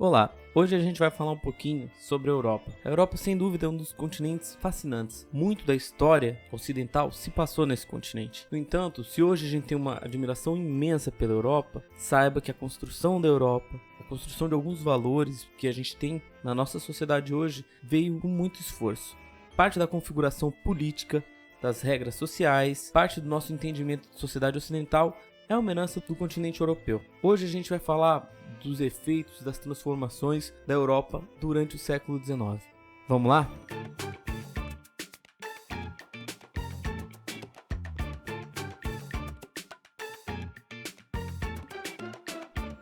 Olá, hoje a gente vai falar um pouquinho sobre a Europa. A Europa, sem dúvida, é um dos continentes fascinantes. Muito da história ocidental se passou nesse continente. No entanto, se hoje a gente tem uma admiração imensa pela Europa, saiba que a construção da Europa, a construção de alguns valores que a gente tem na nossa sociedade hoje, veio com muito esforço. Parte da configuração política, das regras sociais, parte do nosso entendimento de sociedade ocidental é uma herança do continente europeu. Hoje a gente vai falar dos efeitos das transformações da Europa durante o século XIX. Vamos lá?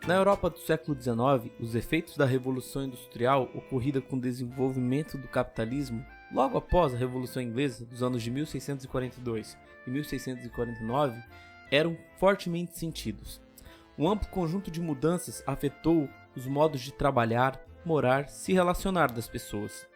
Na Europa do século XIX, os efeitos da Revolução Industrial ocorrida com o desenvolvimento do capitalismo logo após a Revolução Inglesa dos anos de 1642 e 1649 eram fortemente sentidos. Um amplo conjunto de mudanças afetou os modos de trabalhar, morar, se relacionar das pessoas.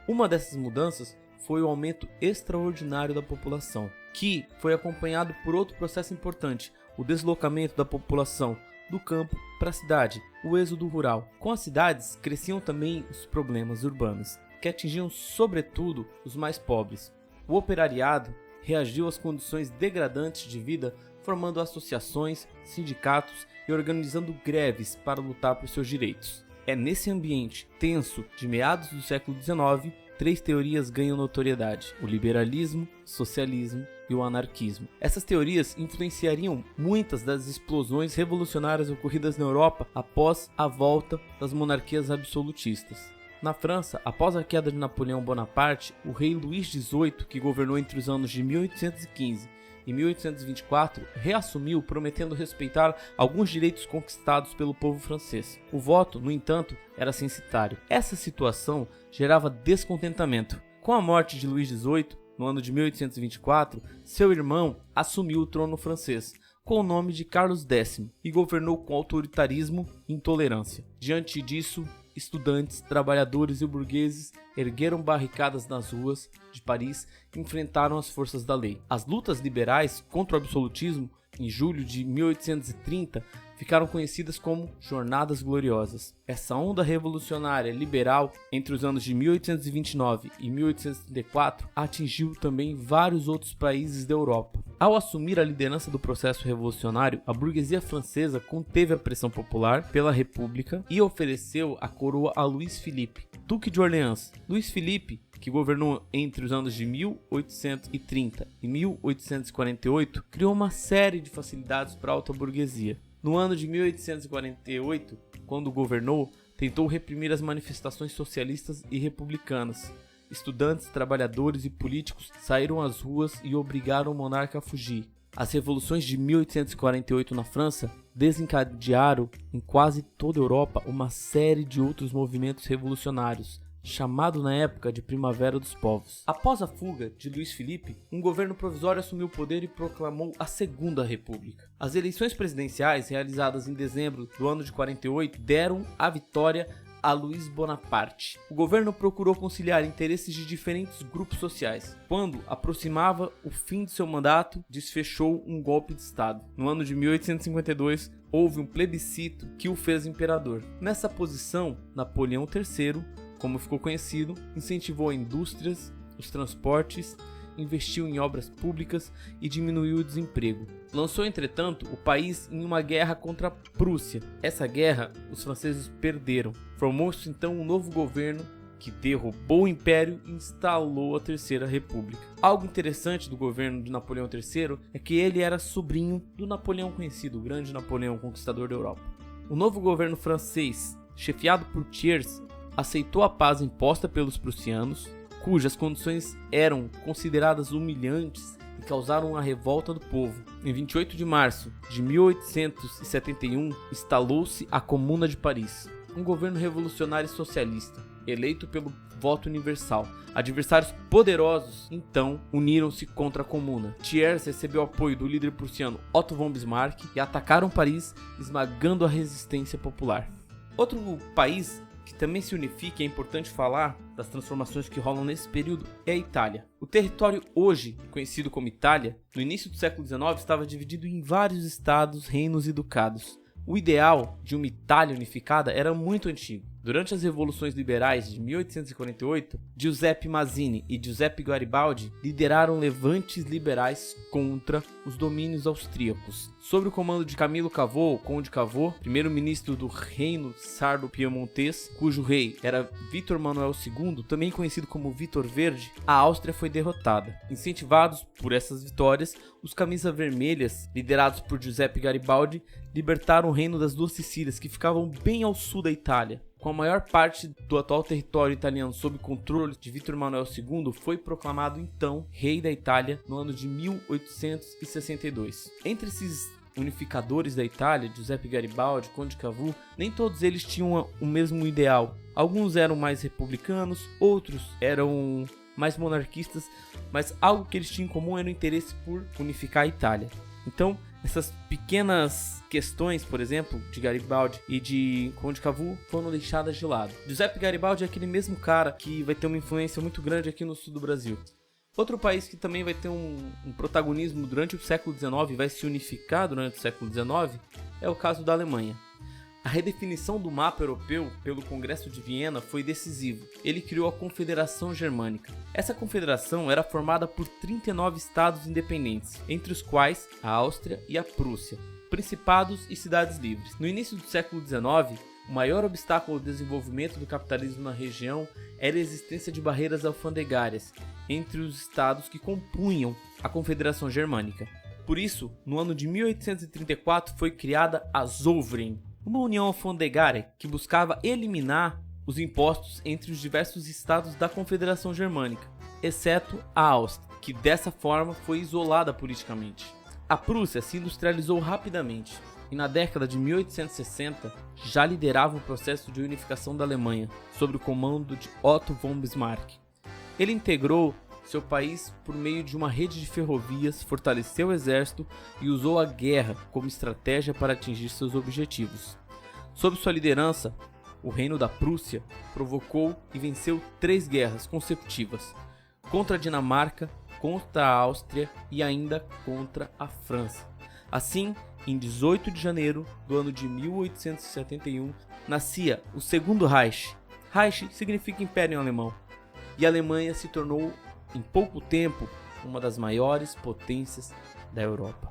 Uma dessas mudanças foi o aumento extraordinário da população, que foi acompanhado por outro processo importante, o deslocamento da população do campo para a cidade, o êxodo rural. Com as cidades, cresciam também os problemas urbanos, que atingiam sobretudo os mais pobres. O operariado reagiu às condições degradantes de vida, formando associações, sindicatos e organizando greves para lutar por seus direitos. É nesse ambiente tenso de meados do século XIX, três teorias ganham notoriedade: o liberalismo, o socialismo e o anarquismo. Essas teorias influenciariam muitas das explosões revolucionárias ocorridas na Europa após a volta das monarquias absolutistas. Na França, após a queda de Napoleão Bonaparte, o rei Luís XVIII, que governou entre os anos de 1815 e 1824, reassumiu, prometendo respeitar alguns direitos conquistados pelo povo francês. O voto, no entanto, era censitário. Essa situação gerava descontentamento. Com a morte de Luís XVIII, no ano de 1824, seu irmão assumiu o trono francês, com o nome de Carlos X, e governou com autoritarismo e intolerância. Diante disso, estudantes, trabalhadores e burgueses ergueram barricadas nas ruas de Paris e enfrentaram as forças da lei. As lutas liberais contra o absolutismo, em julho de 1830, ficaram conhecidas como Jornadas Gloriosas. Essa onda revolucionária liberal entre os anos de 1829 e 1834 atingiu também vários outros países da Europa. Ao assumir a liderança do processo revolucionário, a burguesia francesa conteve a pressão popular pela República e ofereceu a coroa a Luís Filipe, Duque de Orleans. Luís Filipe, que governou entre os anos de 1830 e 1848, criou uma série de facilidades para a alta burguesia. No ano de 1848, quando governou, tentou reprimir as manifestações socialistas e republicanas. Estudantes, trabalhadores e políticos saíram às ruas e obrigaram o monarca a fugir. As revoluções de 1848 na França desencadearam em quase toda a Europa uma série de outros movimentos revolucionários, chamado na época de Primavera dos Povos. Após a fuga de Luís Filipe, um governo provisório assumiu o poder e proclamou a Segunda República. As eleições presidenciais realizadas em dezembro do ano de 48 deram a vitória a Luís Bonaparte. O governo procurou conciliar interesses de diferentes grupos sociais. Quando aproximava o fim de seu mandato, desfechou um golpe de Estado. No ano de 1852, houve um plebiscito que o fez imperador. Nessa posição, Napoleão III, como ficou conhecido, incentivou indústrias, os transportes, investiu em obras públicas e diminuiu o desemprego. Lançou, entretanto, o país em uma guerra contra a Prússia. Essa guerra os franceses perderam. Formou-se então um novo governo que derrubou o império e instalou a Terceira República. Algo interessante do governo de Napoleão III é que ele era sobrinho do Napoleão conhecido, o grande Napoleão conquistador da Europa. O novo governo francês, chefiado por Thiers, aceitou a paz imposta pelos prussianos, cujas condições eram consideradas humilhantes e causaram a revolta do povo. Em 28 de março de 1871, instalou-se a Comuna de Paris, um governo revolucionário e socialista, eleito pelo voto universal. Adversários poderosos, então, uniram-se contra a Comuna. Thiers recebeu apoio do líder prussiano Otto von Bismarck e atacaram Paris, esmagando a resistência popular. Outro país que também se unifica, é importante falar das transformações que rolam nesse período, é a Itália. O território hoje conhecido como Itália, no início do século XIX, estava dividido em vários estados, reinos e ducados. O ideal de uma Itália unificada era muito antigo. Durante as revoluções liberais de 1848, Giuseppe Mazzini e Giuseppe Garibaldi lideraram levantes liberais contra os domínios austríacos. Sob o comando de Camillo Cavour, Conde Cavour, primeiro-ministro do Reino Sardo-Piemontês, cujo rei era Vítor Manuel II, também conhecido como Vítor Verde, a Áustria foi derrotada. Incentivados por essas vitórias, os camisas vermelhas, liderados por Giuseppe Garibaldi, libertaram o reino das Duas Sicílias, que ficavam bem ao sul da Itália. Com a maior parte do atual território italiano sob controle de Vítor Manuel II, foi proclamado então rei da Itália no ano de 1862. Entre esses unificadores da Itália, Giuseppe Garibaldi, Conde Cavour, nem todos eles tinham o mesmo ideal. Alguns eram mais republicanos, outros eram mais monarquistas, mas algo que eles tinham em comum era o interesse por unificar a Itália. Então, essas pequenas questões, por exemplo, de Garibaldi e de Conde Cavour foram deixadas de lado. Giuseppe Garibaldi é aquele mesmo cara que vai ter uma influência muito grande aqui no sul do Brasil. Outro país que também vai ter um protagonismo durante o século XIX e vai se unificar durante o século XIX é o caso da Alemanha. A redefinição do mapa europeu pelo Congresso de Viena foi decisivo. Ele criou a Confederação Germânica. Essa confederação era formada por 39 estados independentes, entre os quais a Áustria e a Prússia, principados e cidades livres. No início do século XIX, o maior obstáculo ao desenvolvimento do capitalismo na região era a existência de barreiras alfandegárias entre os estados que compunham a Confederação Germânica. Por isso, no ano de 1834 foi criada a Zollverein, uma união alfandegária que buscava eliminar os impostos entre os diversos estados da Confederação Germânica, exceto a Áustria, que dessa forma foi isolada politicamente. A Prússia se industrializou rapidamente e na década de 1860 já liderava o processo de unificação da Alemanha, sob o comando de Otto von Bismarck. Ele integrou seu país por meio de uma rede de ferrovias, fortaleceu o exército e usou a guerra como estratégia para atingir seus objetivos. Sob sua liderança, o Reino da Prússia provocou e venceu 3 guerras consecutivas, contra a Dinamarca, contra a Áustria e ainda contra a França. Assim, em 18 de janeiro do ano de 1871, nascia o Segundo Reich. Reich significa Império em alemão, e a Alemanha se tornou, em pouco tempo, uma das maiores potências da Europa.